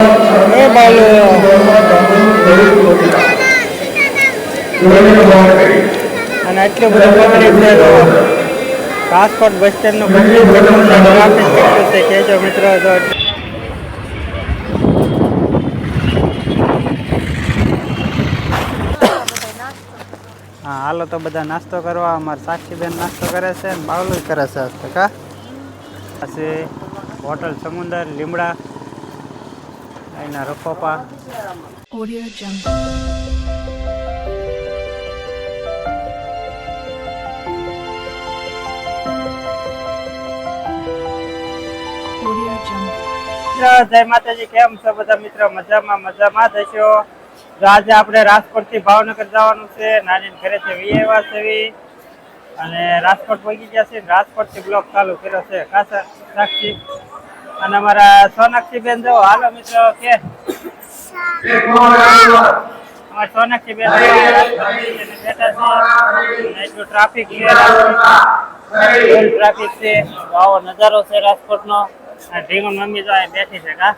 એ બાલુ અને એટલું બધું પબ્લિક છે તો રાજકોટ બસ સ્ટેન્ડનું પબ્લિક ટ્રાફિક કેટલું છે કહેજો મિત્રો. તો હા હાલો તો બધા નાસ્તો કરવા. અમારે સાક્ષીબેન નાસ્તો કરે છે ને બાવલું કરે છે. કા પછી હોટલ સમુદર લીમડા એના રખોપા. જય માતાજી, કેમ છો બધા મિત્રો? મજામાં થશો. આજે આપણે રાજકોટ થી ભાવનગર જવાનું છે. નાની ઘરે છે વિયેવા છે અને રાજકોટ પહોંચી ગયા છે. રાજકોટ થી બ્લોક ચાલુ કર્યો છે ખાસા સાક્ષી અને અમારા સોનાક્ષી બેન જો હાલો મિત્રો કે સોનાક્ષી બેન બેઠા છે. ટ્રાફિક છે, આવો નજારો છે રાજકોટ નો. ઢીંગણ મમ્મી જો બેઠી છે કા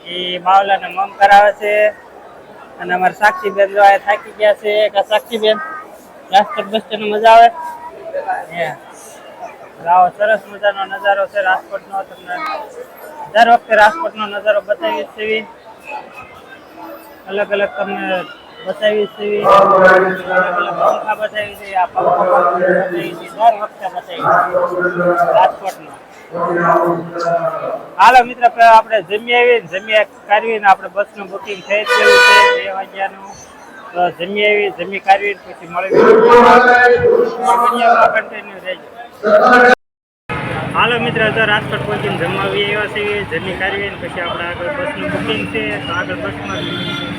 એ બાવલા ને મમ કરાવે છે. અને અમારે સાક્ષી બેન જો થાકી ગયા છે. સાક્ષી બેન રાજકોટ બસ સ્ટેન્ડ મજા આવે? આવો સરસ મજાનો નજારો છે રાજકોટ નો. તમને દર વખતે રાજકોટ નો નજારો બતાવી છે, અલગ અલગ તમને બતાવી છે, અલગ અલગ પંખા બતાવી છે, આ પંખા બતાવી છે, દર વખતે બતાવી છે રાજકોટ નો. હાલો મિત્ર આપણે જમી કાઢવીને આપણે બસ નું બુકિંગ થઈ ગયું છે 2 વાગ્યાનું. તો જમી કાઢવી પછી મળવી. કન્ટિન્યુ રહેજો. હાલો મિત્ર તો રાજકોટ પહોંચીને જમાવી આવ્યા છે. જમી કાઢવીને પછી આપણે આગળ બસનું બુકિંગ છે. તો આગળ બસમાં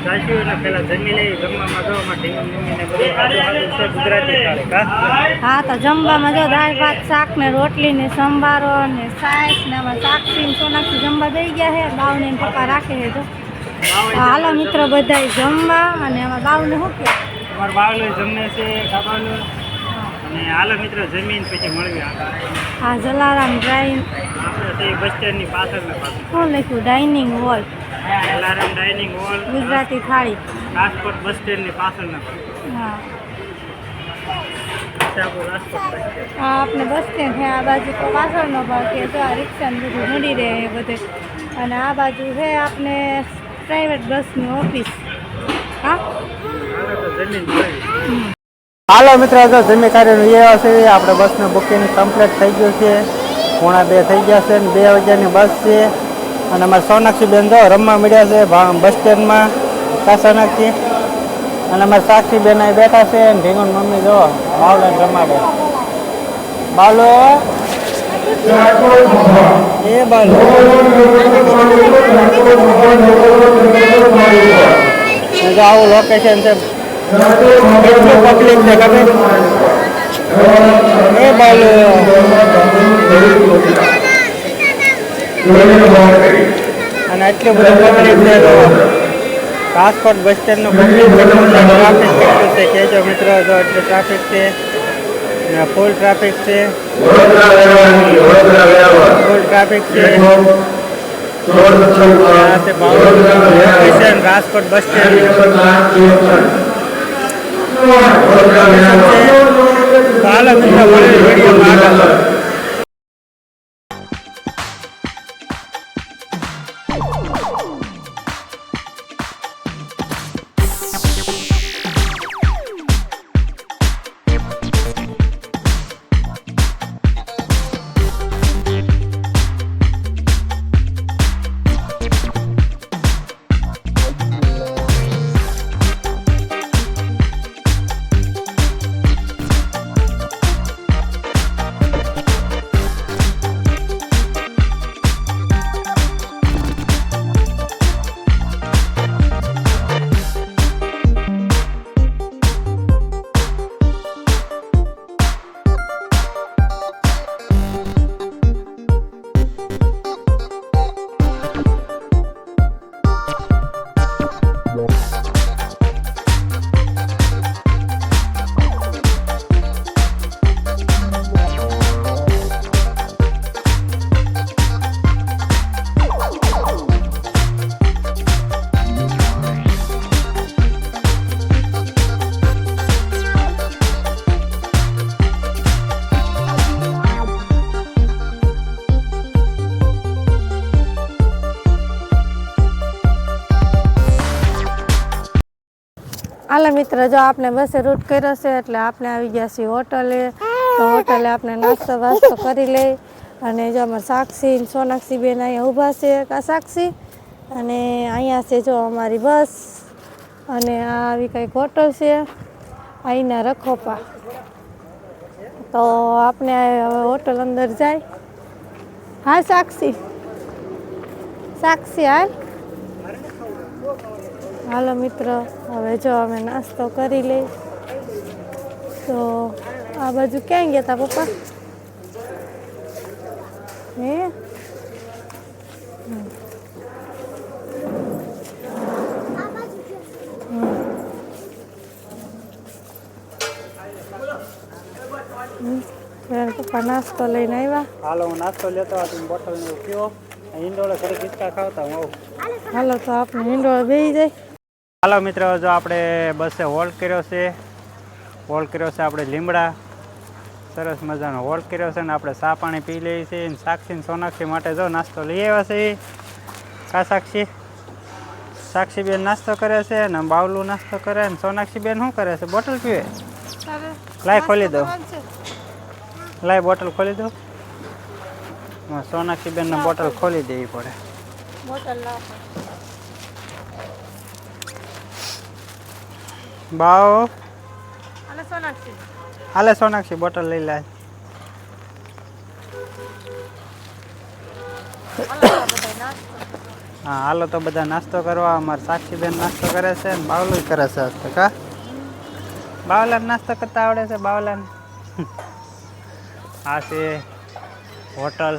જાશું અને પહેલાં જમી લઈ. જમવામાં જવામાં ઢીંગણીને બધું સારું છે ગુજરાતી થાળી કા. હા તો જમવામાં જો દાળ ભાત શાક ને રોટલી ને સંભારો ને સાસ ને આમાં સાક્ષી ને સોનાક્ષી જમવા દઈ ગયા છે. બાવને પપ્પા રાખે છે. તો હાલો મિત્રો બધા જમવા. અને આમાં બાવને શું કે અમારા બાવલો જમે છે ખાવાનું. અને હાલો મિત્રો જમીન પછી મળવી આગળ. હા જલારામ ડ્રાઇવ આપણે બસ સ્ટેન્ડની પાછળ શું લખ્યું? Dining hall, Jalaram dining hall Gujarati thali, Rajkot બસ સ્ટેન્ડની પાછળ. હા રાજકોટ બસ સ્ટેન્ડ. હા આપણે બસ સ્ટેન્ડ છે. આ બાજુ તો પાછળનો ભાગ કે જો આ રિક્ષા ને બધું મળી રહે એ બધે. અને આ બાજુ છે આપણે પ્રાઇવેટ બસની ઓફિસ. હા હાલો મિત્રો તો જમી કાઢીને એ છે. આપણે બસનું બુકિંગ કમ્પ્લીટ થઈ ગયું છે. 1:30 થઈ ગયા છે ને 2 વાગ્યાની બસ છે. અને અમારે સોનાક્ષી બેન જો રમવા મળ્યા છે બસ સ્ટેન્ડમાં. કા સોનાક્ષી? અને અમારે સાક્ષી બેન અહીં બેઠા છે ને ઢીંગણ મમ્મી જો બાવલે રમાડે. બાવલો એ બાવલો જો આવું લોકેશન છે. કેટલું પબ્લિક છે ખબર? એ બાલુ અને એટલું બધું પબ્લિક છે તો રાજકોટ બસ સ્ટેન્ડનું પબ્લિક ટ્રાફિક કેટલું છે કહેજો મિત્રો. તો એટલું ટ્રાફિક છે ને ફૂલ ટ્રાફિક છે. રાજકોટ બસ સ્ટેન્ડ હાલો મિત્રો વિડીયોમાં આગળ. હાલો મિત્ર, જો આપણે બસે રૂટ કર્યો છે એટલે આપણે આવી ગયા છીએ હોટલે. તો હોટલે આપણે નાસ્તો વાસ્તો કરી લઈ. અને જો અમારે સાક્ષી સોનાક્ષી બેન અહીંયા ઊભા છે. કા સાક્ષી? અને અહીંયા છે જો અમારી બસ. અને આ આવી કંઈક હોટલ છે અહીંના રખોપા. તો આપણે હવે હોટલ અંદર જાય. હા સાક્ષી, સાક્ષી હાલ. હાલો મિત્ર, હવે જો અમે નાસ્તો કરી લઈ. તો આ બાજુ ક્યાં ગયા તા પપ્પા? હે પપ્પા નાસ્તો લઈને આવ્યા. હાલો હું નાસ્તો લેતો હતો, બોટલ ને પીવો. ઈંડોળે ઘરે ખીચકા ખાવતા હું આવું. હાલો તો આપણે હિંડોળે બેસી જાય. હાલો મિત્રો, જો આપણે બસે હોલ્ડ કર્યો છે. હોલ્ડ કર્યો છે આપણે લીમડા. સરસ મજાનો હોલ્ડ કર્યો છે ને આપણે ચા પાણી પી લઈએ છીએ. સાક્ષી ને સોનાક્ષી માટે જો નાસ્તો લઈ આવ્યા છે. કા સાક્ષી? સાક્ષી બેન નાસ્તો કરે છે ને બાવલું નાસ્તો કરે ને સોનાક્ષી બેન શું કરે છે? બોટલ પીવે. લાય ખોલી દો, લાય બોટલ ખોલી દો. સોનાક્ષી બેન ને બોટલ ખોલી દેવી પડે. બોટલ લાવ. બાવ અને સોનાક્ષી હાલે સોનાક્ષી બોટલ લઈ લાય. હા હાલો તો બધા નાસ્તો કરવા. અમારે સાક્ષી બેન નાસ્તો કરે છે ને બાવલું કરે છે. કા બાવલાને નાસ્તો કરતા આવડે છે? બાવલાને આ છે હોટલ,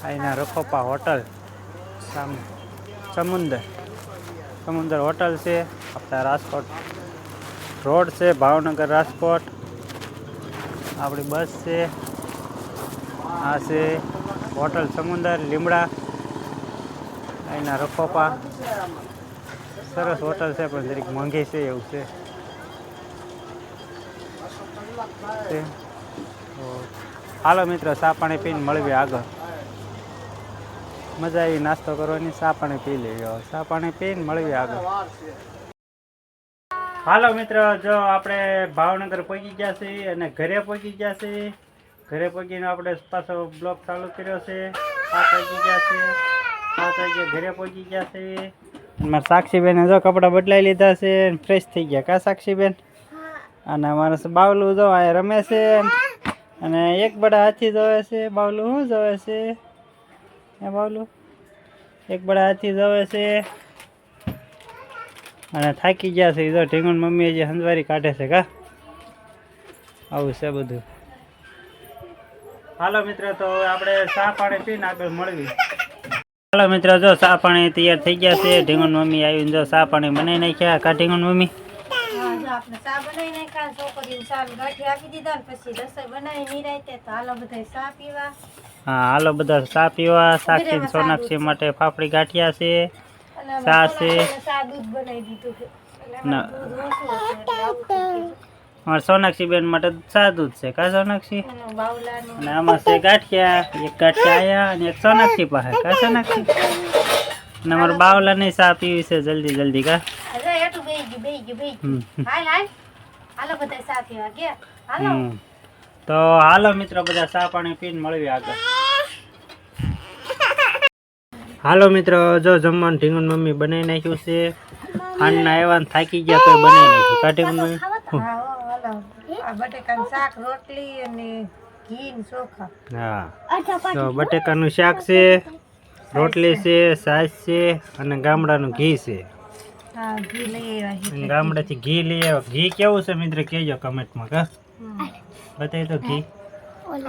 અહીંના રખોપા હોટલ સામે સમુદર હોટલ છે. આપણા રાજકોટ રોડ છે, ભાવનગર રાજકોટ. આપણી બસ છે. આ છે હોટલ સમુદર લીમડા, અહીંના રખોપા. સરસ હોટલ છે પણ જરીક મોંઘી છે એવું છે. હાલો મિત્રો, ચા પાણી પીને મળવી આગળ. મજા આવી નાસ્તો કરવાની. ચા પાણી પી લેવી. ચા પાણી પીને મળવી આગળ. હાલો મિત્રો, જો આપણે ભાવનગર પહોંચી ગયા છીએ અને ઘરે પહોંચી ગયા છીએ. ઘરે પહોંચીને આપણે પાછો બ્લોગ ચાલુ કર્યો છે. 7 વાગી ગયા છે. 7 વાગે ઘરે પહોંચી ગયા છે. મારા સાક્ષીબેને જો કપડાં બદલાઈ લીધા છે, ફ્રેશ થઈ ગયા. કા સાક્ષીબેન? અને અમારા બાવલું જો આ રમે છે. અને એક બડા હાથી જોવે છે. બાવલું શું જોવે છે? એ બાવલું એક બડા હાથી જોવે છે. અને થાકી ગયા છે. જો ઢીંગણ મમ્મીએ જે હંજવારી કાઢે છે. કા આવું છે બધું. હાલો મિત્ર, તો આપણે ચા પાણી પીને આગળ મળવી. હાલો મિત્ર, જો ચા પાણી તૈયાર થઈ ગયા છે. ઢીંગણ મમ્મી આવીને જો ચા પાણી બનાવી નાખ્યા. કા ઢીંગણ મમ્મી? આપણે ચા બનાવી નાખ્યા. છોકરીને ચા ગાંઠી આપી દીધા ને પછી રસોઈ બનાવી નિરાંતે. તો હાલો બધા ચા પીવા. હા હાલો બધા ચા પીવા. સાક્ષી સોનાક્ષી માટે ફાફડી ગાંઠિયા છે, ચા છે. ચા દૂધ બનાવી દીધું છે. અમારે સોનાક્ષી બેન માટે ચા દૂધ છે. કા સોનાક્ષી? બાવલાનું અને આમાં છે ગાંઠિયા. એક ગાંઠિયા આયા અને એક સોનાક્ષી પાસે. કા સોનાક્ષી? અને અમારે બાવલાની ચા પીવી છે જલ્દી જલ્દી. કા તો હાલો મિત્રો, બધા ચા પાણી પીને મળવી આગળ. હાલો મિત્રો, જો જમવાનું ઢીંગણ મમ્મી બનાવી નાખ્યું છે. ખાંડના આવ્યા થાકી ગયા તો બનાવી નાખ્યું. કા ઢીંગણ મમ્મી? બટેકાનું શાક, રોટલી અને ઘી ને ચોખા. હા, તો બટેકાનું શાક છે, રોટલી છે, છાશ છે અને ગામડાનું ઘી છે. હા, ઘી લઈ આવ્યા. ગામડેથી ઘી લઈ આવ્યા. ઘી કેવું છે મિત્ર કહેજો કમેન્ટમાં. કા બતાવી તો ઘી.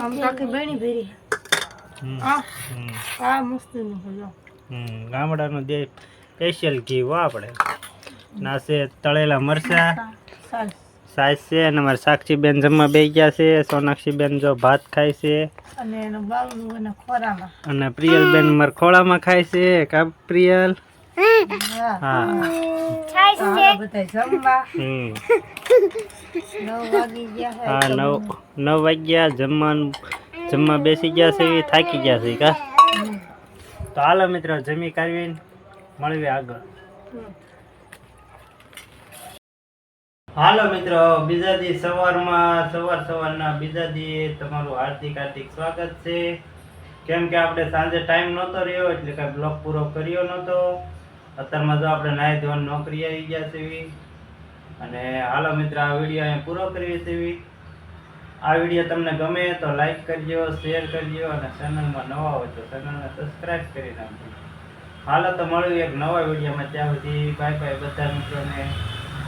આમ તાકી બની ભરી. આ મસ્ત નું. ગામડાનું દે સ્પેશિયલ ઘી હો આપણે. ના છે તળેલા મરચા, સાઈઝ છે. અને મારા સાક્ષી બેન જમવા બેસી ગયા છે. સોનાક્ષી બેન જો ભાત ખાય છે અને એનો બાવલું અને ખોરામાં. અને પ્રિયલ બેન મારા ખોળામાં ખાય છે. કા પ્રિયલ? હા, બધા જમવા. 9 વાગી ગયા. હા 9 વાગ્યા. જમવા બેસી ગયા છે. થાકી ગયા છે. કા તો હાલો મિત્રો, જમી કાઢીને મળવી આગળ. હાલો મિત્રો, બીજા દી સવારના બીજા દી તમારું હાર્દિક સ્વાગત છે. કેમ કે આપણે સાંજે ટાઈમ નહોતો રહ્યો એટલે કઈ બ્લોગ પૂરો કર્યો નહોતો. અત્યારમાં જો આપણે નાહી ધોઈને નોકરી આવી ગયા છે. અને હાલો મિત્ર, આ વિડીયો અહીંયા પૂરો કરીએ છીએ. આ વિડીયો તમને ગમે તો લાઈક કરજો, શેર કરજો અને ચેનલમાં નવા હોય તો ચેનલને સબસ્ક્રાઈબ કરી નાખજો. હાલો તો મળ્યું એક નવા વિડીયોમાં. ત્યાં સુધી બાય બાય બધા મિત્રોને.